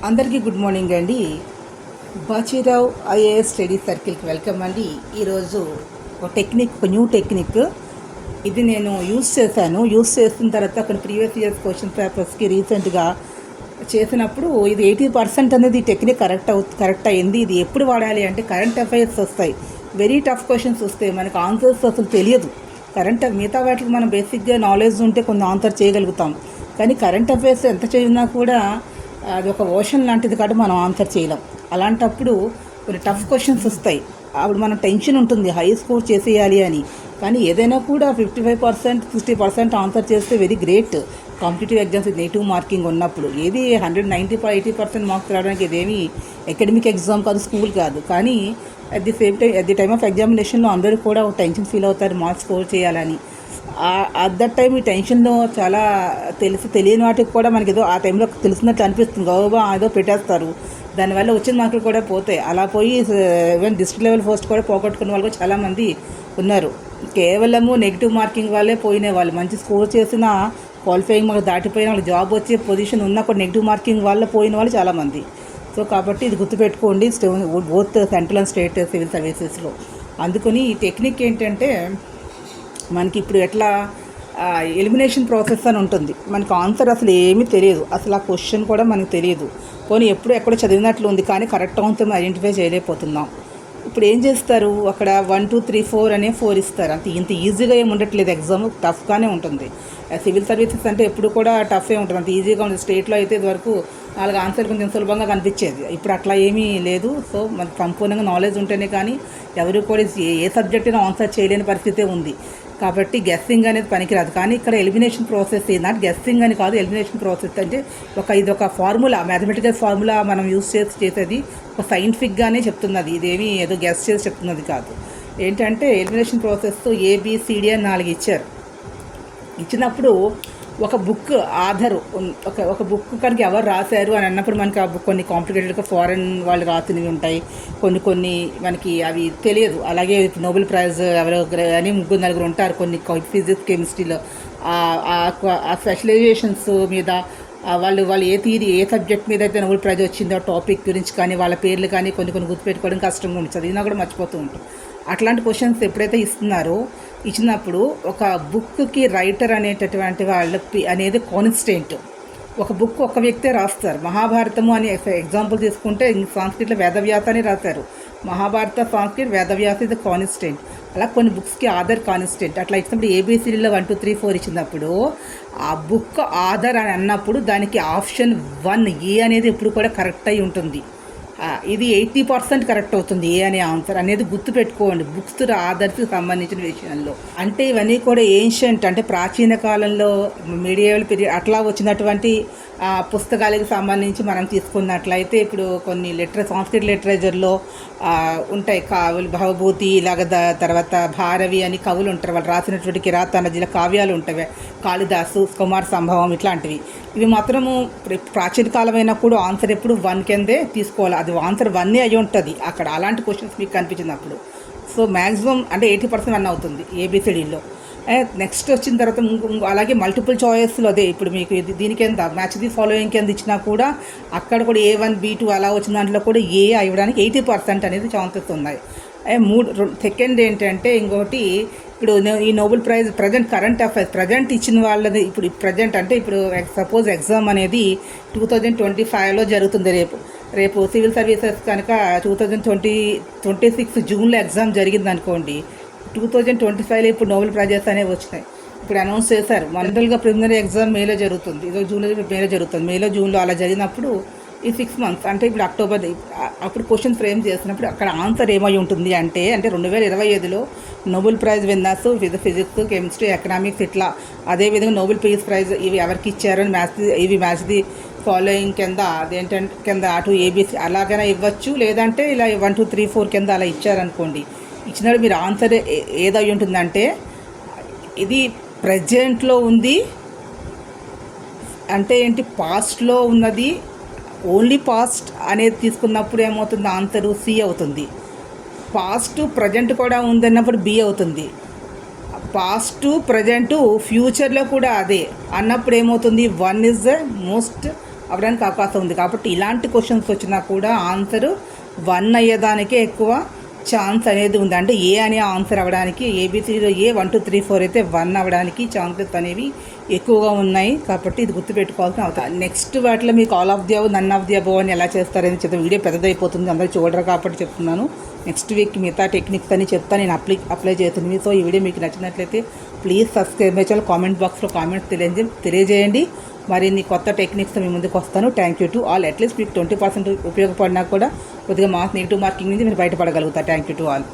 అందరికీ good morning అండి. Bachirao IAS study సర్కిల్కి welcome అండి. ఈరోజు ఒక న్యూ టెక్నిక్ ఇది నేను యూస్ చేసిన తర్వాత కొన్ని ప్రీవియస్ ఇయర్స్ క్వశ్చన్ పేపర్స్కి రీసెంట్గా చేసినప్పుడు ఇది 80% అనేది టెక్నిక్ కరెక్ట్ అయింది. ఇది ఎప్పుడు వాడాలి అంటే కరెంట్ అఫైర్స్ వస్తాయి, వెరీ టఫ్ క్వశ్చన్స్ వస్తాయి, మనకు ఆన్సర్స్ అసలు తెలియదు. మిగతా వాటికి మనం బేసిక్గా నాలెడ్జ్ ఉంటే కొన్ని ఆన్సర్ చేయగలుగుతాం, కానీ కరెంట్ అఫైర్స్ ఎంత చదివినా కూడా అది ఒక ఓషన్ లాంటిది కాబట్టి మనం ఆన్సర్ చేయలేం. అలాంటప్పుడు కొన్ని టఫ్ క్వశ్చన్స్ వస్తాయి, అప్పుడు మనం టెన్షన్ ఉంటుంది హై స్కోర్ చేసేయాలి అని. కానీ ఏదైనా కూడా 55% 60% ఆన్సర్ చేస్తే very great. Competitive exams negative marking ఉన్నప్పుడు ఏది 190-80% మార్క్స్ రావడానికి ఇదేమి అకాడమిక్ ఎగ్జామ్ కాదు, స్కూల్ కాదు. కానీ అట్ ది టైమ్ ఆఫ్ ఎగ్జామినేషన్లో అందరూ కూడా టెన్షన్ ఫీల్ అవుతారు మార్క్స్ స్కోర్ చేయాలని. అట్ దట్ టైం ఈ టెన్షన్లో చాలా తెలియని వాటికి కూడా మనకి ఏదో ఆ టైంలో తెలిసినట్టు అనిపిస్తుంది, గౌరవ ఏదో పెట్టేస్తారు, దానివల్ల వచ్చిన మార్కులు కూడా పోతాయి. అలా పోయి ఈవెన్ డిస్ట్రిక్ట్ లెవెల్ పోస్ట్ కూడా పోగొట్టుకున్న వాళ్ళు చాలామంది ఉన్నారు. కేవలము నెగిటివ్ మార్కింగ్ వాళ్ళే పోయిన వాళ్ళు, మంచి స్కోర్ చేసిన క్వాలిఫైయింగ్ మార్క్ దాటిపోయిన వాళ్ళు, జాబ్ వచ్చే పొజిషన్ ఉన్న కూడా నెగిటివ్ మార్కింగ్ వల్ల పోయిన వాళ్ళు చాలామంది. సో కాబట్టి ఇది గుర్తుపెట్టుకోండి, both central and state civil సర్వీసెస్లో. అందుకని ఈ టెక్నిక్ ఏంటంటే మనకి ఇప్పుడు ఎట్లా ఎలిమినేషన్ ప్రాసెస్ అని ఉంటుంది, మనకు ఆన్సర్ అసలు ఏమీ తెలియదు, అసలు ఆ క్వశ్చన్ కూడా మనకు తెలియదు, పోనీ ఎక్కడో చదివినట్లు ఉంది కానీ కరెక్ట్ ఆన్సర్ ఐడెంటిఫై చేయలేకపోతున్నాం. ఇప్పుడు ఏం చేస్తారు, అక్కడ 1 2 3 4 అనే 4 ఇస్తారు. ఇంత ఈజీగా ఏమి ఉండట్లేదు, ఎగ్జామ్ టఫ్గానే ఉంటుంది. సివిల్ సర్వీసెస్ అంటే ఎప్పుడు కూడా టఫే ఉంటుంది, అంత ఈజీగా ఉంటుంది. స్టేట్లో అయితే ఇదివరకు 4 ఆన్సర్ కొంచెం సులభంగా కనిపించేది, ఇప్పుడు అట్లా ఏమీ లేదు. సో మనకు సంపూర్ణంగా నాలెడ్జ్ ఉంటేనే కానీ ఎవరు కూడా ఏ సబ్జెక్ట్ అయినా ఆన్సర్ చేయలేని పరిస్థితే ఉంది. కాబట్టి గెస్సింగ్ అనేది పనికిరాదు. కానీ ఇక్కడ ఎలిమినేషన్ ప్రాసెస్ నాట్ గెస్సింగ్ అని కాదు, ఎలిమినేషన్ ప్రాసెస్ అంటే ఇది ఒక ఫార్ములా, మ్యాథమెటికల్ ఫార్ములా మనం యూస్ చేసేది ఒక సైంటిఫిక్గానే చెప్తున్నది, ఇదేమీ ఏదో గెస్ చేసి చెప్తున్నది కాదు. ఏంటంటే ఎలిమినేషన్ ప్రాసెస్ ABCD అని 4 ఇచ్చారు. ఇచ్చినప్పుడు ఒక బుక్ ఆధారు ఒక బుక్ కనుక ఎవరు రాశారు అని అన్నప్పుడు మనకి ఆ బుక్ కొన్ని కాంప్లికేటెడ్గా ఫారెన్ వాళ్ళు రాసినవి ఉంటాయి, కొన్ని మనకి అవి తెలియదు. అలాగే నోబెల్ ప్రైజ్ ఎవరో అని 3-4 ఉంటారు కొన్ని ఫిజిక్స్ కెమిస్ట్రీలో ఆ స్పెషలైజేషన్స్ మీద వాళ్ళు ఏ సబ్జెక్ట్ మీద అయితే నోబెల్ ప్రైజ్ వచ్చిందో టాపిక్ గురించి కానీ వాళ్ళ పేర్లు కానీ కొన్ని గుర్తుపెట్టుకోవడం కష్టంగా ఉంటుంది, చదివినా కూడా మర్చిపోతూ ఉంటాం. అట్లాంటి క్వశ్చన్స్ ఎప్పుడైతే ఇచ్చినప్పుడు ఒక బుక్కి రైటర్ అనేటటువంటి వాళ్ళ అనేది కాన్స్టెంట్. ఒక బుక్ ఒక వ్యక్తే రాస్తారు. మహాభారతము అని ఎగ్జాంపుల్ తీసుకుంటే సాంస్క్రిట్లో వేదవ్యాస అని రాశారు, మహాభారత సాంస్క్రిట్ వేదవ్యాస ఇది కాన్స్టెంట్. అలా కొన్ని బుక్స్కి ఆధార్ కాన్స్టెంట్. అట్లా ఇచ్చినప్పుడు ABCDలో 1 2 3 4 ఇచ్చినప్పుడు ఆ బుక్ ఆధార్ అని అన్నప్పుడు దానికి ఆప్షన్ 1A అనేది ఎప్పుడు కూడా కరెక్ట్ అయి ఉంటుంది. ఇది 80% కరెక్ట్ అవుతుంది ఏ అనే ఆన్సర్ అనేది గుర్తుపెట్టుకోండి బుక్స్ ఆధార్కి సంబంధించిన విషయంలో. అంటే ఇవన్నీ కూడా ఏన్షియంట్ అంటే ప్రాచీన కాలంలో మీడియేవల్ పీరియడ్ అట్లా వచ్చినటువంటి పుస్తకాలకు సంబంధించి మనం తీసుకున్నట్లయితే ఇప్పుడు కొన్ని సంస్కృత లిటరేచర్లో ఉంటాయి, భవభూతి ఇలాగ తర్వాత భారవి అని కవులు ఉంటారు, వాళ్ళు రాసినటువంటి కిరాతానజీల కావ్యాలు ఉంటాయి, కాళిదాసు కుమార్ సంభవం ఇట్లాంటివి. ఇవి మాత్రము ప్రాచీన కాలమైనా కూడా ఆన్సర్ ఎప్పుడు 1 కిందే తీసుకోవాలి, అది ఆన్సర్ 1 అయ్యి ఉంటుంది అక్కడ. అలాంటి క్వశ్చన్స్ మీకు కనిపించినప్పుడు సో మ్యాక్సిమం అంటే 80% 1 అవుతుంది ABCDలో. నెక్స్ట్ వచ్చిన తర్వాత అలాగే మల్టిపుల్ చాయిస్లో అదే ఇప్పుడు మీకు దీని కింద మ్యాచ్ ది ఫాలోయింగ్ కింద ఇచ్చినా కూడా అక్కడ కూడా A1 B2 అలా వచ్చిన దాంట్లో కూడా A అవ్వడానికి 80% అనేది ఛాన్సెస్ ఉన్నాయి. సెకండ్ ఏంటంటే ఇంకోటి ఇప్పుడు ఈ Nobel prize present current affairs present ఇచ్చిన వాళ్ళది ఇప్పుడు ప్రజెంట్ అంటే ఇప్పుడు సపోజ్ ఎగ్జామ్ అనేది 2025లో జరుగుతుంది. రేపు సివిల్ సర్వీసెస్ కనుక 2026 జూన్లో ఎగ్జామ్ జరిగింది అనుకోండి, 2025లో ఇప్పుడు నోబెల్ ప్రైజెస్ అనేవి వచ్చినాయి, ఇప్పుడు అనౌన్స్ చేశారు. జనరల్గా ప్రిలిమినరీ ఎగ్జామ్ మేలో జరుగుతుంది, ఇదో మేలో జరుగుతుంది, జూన్లో అలా జరిగినప్పుడు ఈ 6 months అంటే ఇప్పుడు అక్టోబర్ అప్పుడు క్వశ్చన్ ఫ్రేమ్ చేసినప్పుడు అక్కడ ఆన్సర్ ఏమై ఉంటుంది అంటే 2025లో Nobel prize winners physics chemistry economics ఇట్లా అదేవిధంగా నోబెల్ పీస్ ప్రైజ్ ఇవి ఎవరికి ఇచ్చారని మ్యాచ్ ది ఫాలోయింగ్ కింద అదేంటంటే కింద అటు ABC అలాగైనా ఇవ్వచ్చు, లేదంటే ఇలా 1 2 3 4 కింద అలా ఇచ్చారనుకోండి. ఇచ్చినప్పుడు మీరు ఆన్సర్ ఏదై ఉంటుందంటే ఇది ప్రజెంట్లో ఉంది అంటే ఏంటి, పాస్ట్లో ఉన్నది, ఓన్లీ పాస్ట్ అనేది తీసుకున్నప్పుడు ఏమవుతుంది ఆన్సరు C అవుతుంది. పాస్ట్ ప్రజెంట్ కూడా ఉందన్నప్పుడు B అవుతుంది. పాస్ట్ ప్రజెంట్ ఫ్యూచర్లో కూడా అదే అన్నప్పుడు ఏమవుతుంది 1 ఈజ్ ద మోస్ట్ అవ్వడానికి అవకాశం ఉంది. కాబట్టి ఇలాంటి క్వశ్చన్స్ వచ్చినా కూడా ఆన్సర్ 1 అయ్యేదానికే ఎక్కువ ఛాన్స్ అనేది ఉంది. అంటే ఏ అనే ఆన్సర్ అవ్వడానికి ఏబిసిలో ఏ 1 2 3 4 అయితే 1 అవ్వడానికి ఛాన్సెస్ అనేవి ఎక్కువగా ఉన్నాయి. కాబట్టి ఇది గుర్తుపెట్టుకోవాల్సిన అవుతుంది. నెక్స్ట్ వాటిలో మీకు all of the above, none of the above అని ఎలా చేస్తారని చెప్తే వీడియో పెద్దదైపోతుంది, అందరూ చూడరు కాబట్టి చెప్తున్నాను. నెక్స్ట్ వీక్ మిగతా టెక్నిక్స్ అని చెప్తాను, నేను అప్లై చేస్తుంది. సో ఈ వీడియో మీకు నచ్చినట్లయితే please subscribe my channel, comment బాక్స్లో కామెంట్స్ తెలియజేయండి. మరిన్ని కొత్త టెక్నిక్స్ మీ ముందుకు వస్తాను. Thank you to all. At least మీకు 20% ఉపయోగపడినా కూడా కొద్దిగా నెగిటివ్ మార్కింగ్ నుంచి మీరు బయటపడగలుగుతారు. Thank you to all.